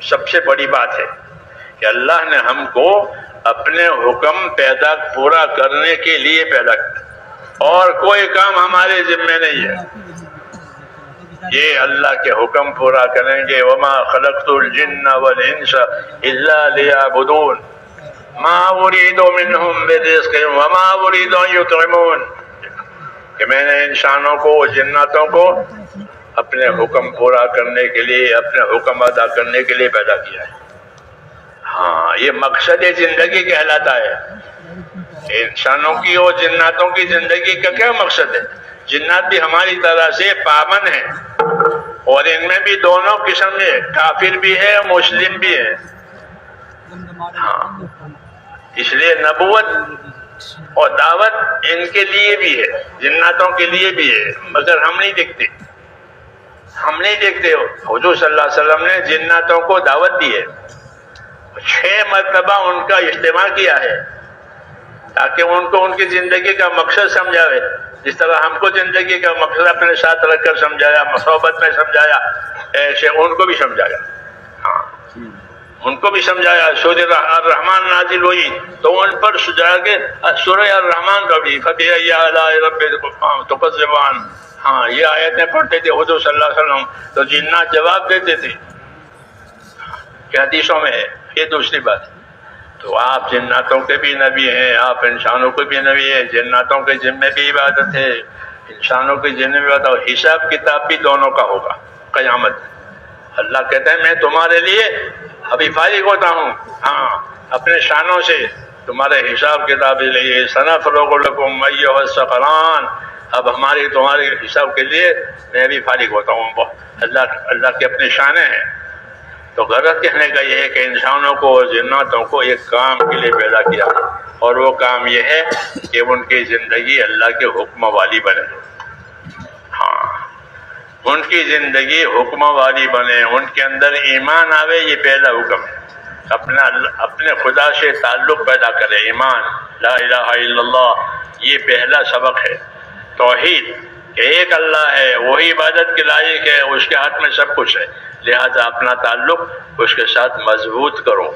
سب سے بڑی بات ہے کہ اللہ نے ہم کو اپنے حکم پورا کرنے کے لیے پیدا کیا، اور کوئی کام ہمارے ذمے نہیں ہے، یہ اللہ کے حکم پورا کریں گے۔ وما خلقت الجن والانس الا لیعبدون ما اريد منهم من رزق وما اريد ان يطعمون، کہ میں نے انسانوں کو جناتوں کو اپنے حکم پورا کرنے کے لیے، اپنے حکم ادا کرنے کے لیے پیدا کیا ہے۔ ہاں، یہ مقصد زندگی کہلاتا ہے۔ انسانوں کی اور جناتوں کی زندگی کا کیا مقصد ہے؟ جنات بھی ہماری طرح سے پابند ہیں، اور ان میں بھی دونوں قسم ہے، کافر بھی ہے مسلم بھی ہے۔ ہاں، اس لیے نبوت اور دعوت ان کے لیے بھی ہے، جناتوں کے لیے بھی ہے، مگر ہم نہیں دیکھتے۔ حضور صلی اللہ علیہ وسلم نے جناتوں کو دعوت دی ہے، 6 مرتبہ ان کا اجتماع کیا ہے تاکہ ان کو ان کی زندگی کا مقصد سمجھاوے، جس طرح ہم کو زندگی کا مقصد اپنے ساتھ رکھ کر سمجھایا، صحبت میں سمجھایا، ایسے ان کو بھی سمجھایا۔ ہاں، ان کو بھی سمجھایا۔ سورہ الرحمن نازل ہوئی تو ان پر سجا کے سورہ الرحمن پڑھی، فبأي آلاء ربكما تكذبان۔ ہاں، یہ آیتیں پڑھتے تھے حضور صلی اللہ علیہ وسلم تو جنات جواب دیتے تھے کہ حدیثوں میں ہے۔ یہ دوسری بات، تو آپ جناتوں کے بھی نبی ہیں، آپ انسانوں کے بھی نبی ہیں۔ جناتوں کے ذمے بھی عبادت ہے، انسانوں کے ذمے بھی عبادت، اور حساب کتاب بھی دونوں کا ہوگا قیامت۔ اللہ کہتے ہیں میں تمہارے لیے ابھی فارغ ہوتا ہوں، ہاں، اپنے شانوں سے تمہارے حساب کتاب لیے۔ سنفرغ لکم ایھا الثقلان، اب تمہارے حساب کے لیے میں بھی فارغ ہوتا ہوں۔ اللہ کی اپنی شانیں ہیں۔ تو غرض کہنے کا یہ ہے کہ انسانوں کو اور جناتوں کو ایک کام کے لیے پیدا کیا، اور وہ کام یہ ہے کہ ان کی زندگی اللہ کے حکم والی بنے۔ ہاں، ان کی زندگی حکم والی بنے، ان کے اندر ایمان آوے، یہ پہلا حکم ہے۔ اپنے خدا سے تعلق پیدا کرے، ایمان، لا الہ الا اللہ، یہ پہلا سبق ہے۔ توحید کہ ایک اللہ ہے، وہی عبادت کے لائق ہے، اس کے ہاتھ میں سب کچھ ہے، لہذا اپنا تعلق اس کے ساتھ مضبوط کرو۔